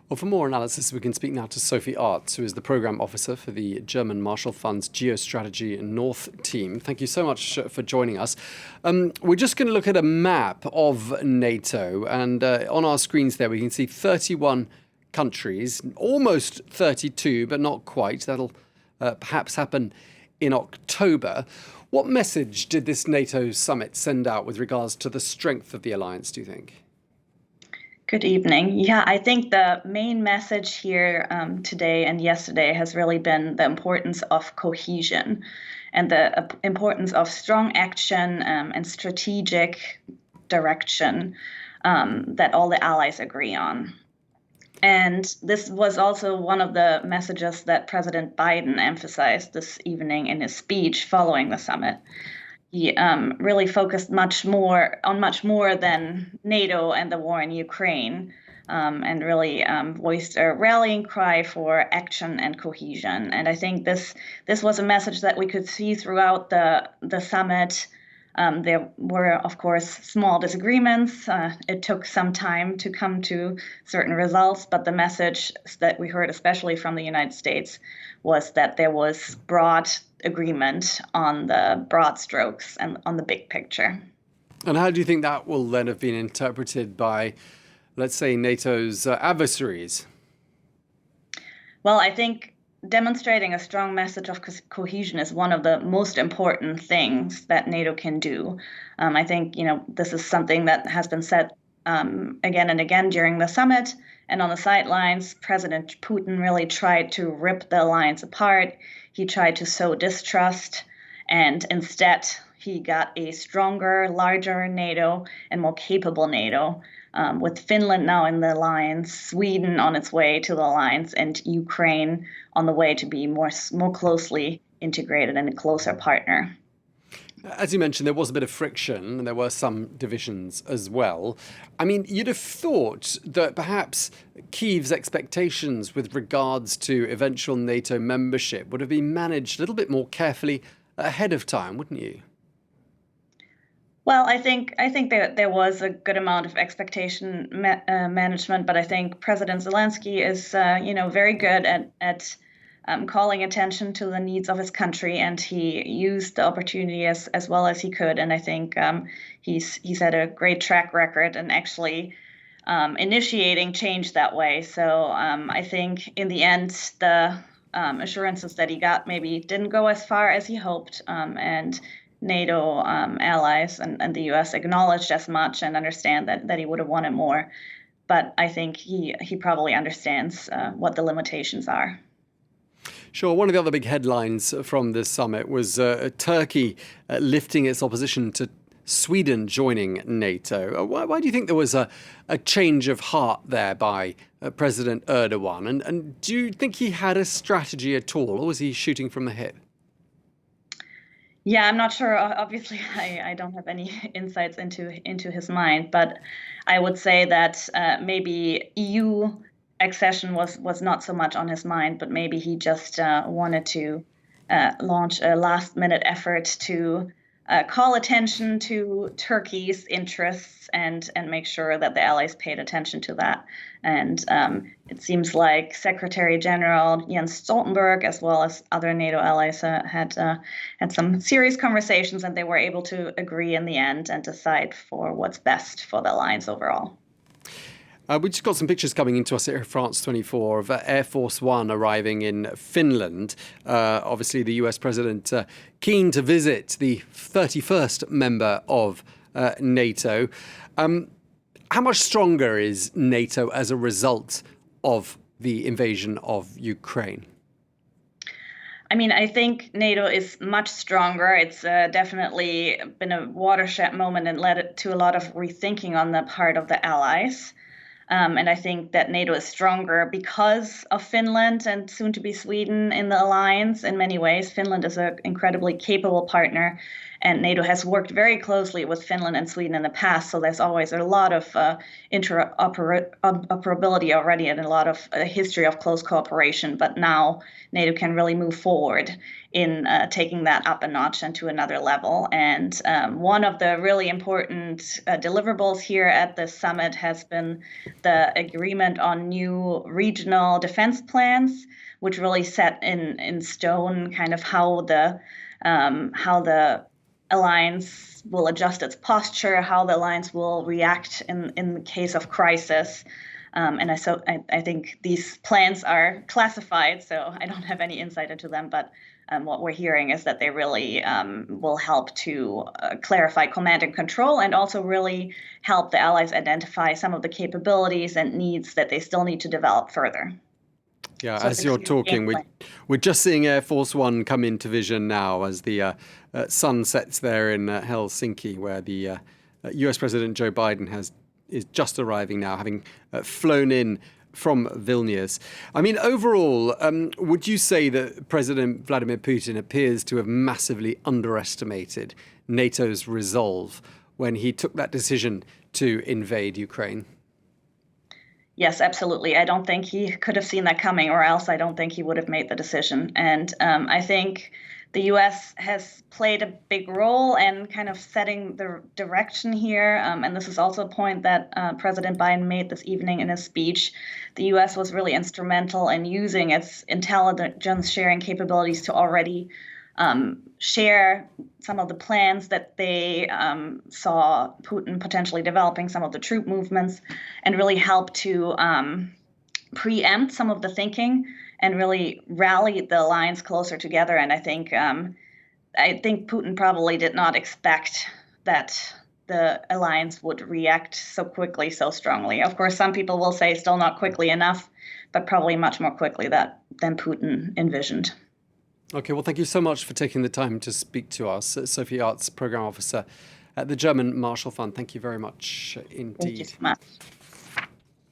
Well, for more analysis, we can speak now to Sophie Arts, who is the Programme Officer for the German Marshall Fund's Geostrategy North team. Thank you so much for joining us. We're just going to look at a map of NATO, and on our screens there we can see 31 countries, almost 32, but not quite. That'll perhaps happen in October. What message did this NATO summit send out with regards to the strength of the alliance, do you think? Good evening. Yeah, I think the main message here today and yesterday has really been the importance of cohesion and the importance of strong action and strategic direction that all the allies agree on. And this was also one of the messages that President Biden emphasized this evening in his speech following the summit. He really focused much more than NATO and the war in Ukraine, and really voiced a rallying cry for action and cohesion. And I think this was a message that we could see throughout the summit. There were, of course, small disagreements. It took some time to come to certain results, but the message that we heard, especially from the United States, was that there was broad agreement on the broad strokes and on the big picture. And how do you think that will then have been interpreted by, let's say, NATO's adversaries? Well, I think demonstrating a strong message of cohesion is one of the most important things that NATO can do. I think, this is something that has been said again and again during the summit. And on the sidelines, President Putin really tried to rip the alliance apart. He tried to sow distrust, and instead he got a stronger, larger NATO and more capable NATO, with Finland now in the alliance, Sweden on its way to the alliance, and Ukraine on the way to be more closely integrated and a closer partner. As you mentioned, there was a bit of friction and there were some divisions as well. I mean, you'd have thought that perhaps Kyiv's expectations with regards to eventual NATO membership would have been managed a little bit more carefully ahead of time, wouldn't you? Well, I think that there was a good amount of expectation management, but I think President Zelensky is, very good at calling attention to the needs of his country, and he used the opportunity as well as he could. And I think he's had a great track record and actually initiating change that way. So I think in the end, the assurances that he got maybe didn't go as far as he hoped, and NATO allies and the U.S. acknowledged as much and understand that he would have wanted more. But I think he probably understands what the limitations are. Sure. One of the other big headlines from this summit was Turkey lifting its opposition to Sweden joining NATO. Why do you think there was a change of heart there by President Erdogan? And do you think he had a strategy at all, or was he shooting from the hip? Yeah, I'm not sure. Obviously, I don't have any insights into his mind, but I would say that maybe EU accession was not so much on his mind, but maybe he just wanted to launch a last-minute effort to call attention to Turkey's interests and make sure that the allies paid attention to that. And it seems like Secretary General Jens Stoltenberg, as well as other NATO allies, had some serious conversations, and they were able to agree in the end and decide for what's best for the alliance overall. We just got some pictures coming into us at France 24 of Air Force One arriving in Finland. Obviously, the US president keen to visit the 31st member of NATO. How much stronger is NATO as a result of the invasion of Ukraine? I mean, I think NATO is much stronger. It's definitely been a watershed moment and led to a lot of rethinking on the part of the allies. And I think that NATO is stronger because of Finland and soon to be Sweden in the alliance in many ways. Finland is an incredibly capable partner And NATO has worked very closely with Finland and Sweden in the past, so there's always a lot of interoperability already and a lot of history of close cooperation. But now NATO can really move forward in taking that up a notch and to another level. And one of the really important deliverables here at the summit has been the agreement on new regional defense plans, which really set in stone kind of how the alliance will adjust its posture, how the alliance will react in the case of crisis. And I think these plans are classified, so I don't have any insight into them, but what we're hearing is that they really will help to clarify command and control, and also really help the allies identify some of the capabilities and needs that they still need to develop further. Yeah, So as you're talking, we're just seeing Air Force One come into vision now as the sun sets there in Helsinki, where the US President Joe Biden is just arriving now, having flown in from Vilnius. I mean, overall, would you say that President Vladimir Putin appears to have massively underestimated NATO's resolve when he took that decision to invade Ukraine? Yes, absolutely. I don't think he could have seen that coming, or else I don't think he would have made the decision. And I think the U.S. has played a big role in kind of setting the direction here. And this is also a point that President Biden made this evening in his speech. The U.S. was really instrumental in using its intelligence sharing capabilities to already share some of the plans that they saw Putin potentially developing, some of the troop movements, and really help to preempt some of the thinking and really rally the alliance closer together. And I think Putin probably did not expect that the alliance would react so quickly, so strongly. Of course, some people will say still not quickly enough, but probably much more quickly than Putin envisioned. Okay, well, thank you so much for taking the time to speak to us. Sophie Artz, Programme Officer at the German Marshall Fund. Thank you very much indeed. Thank you so much.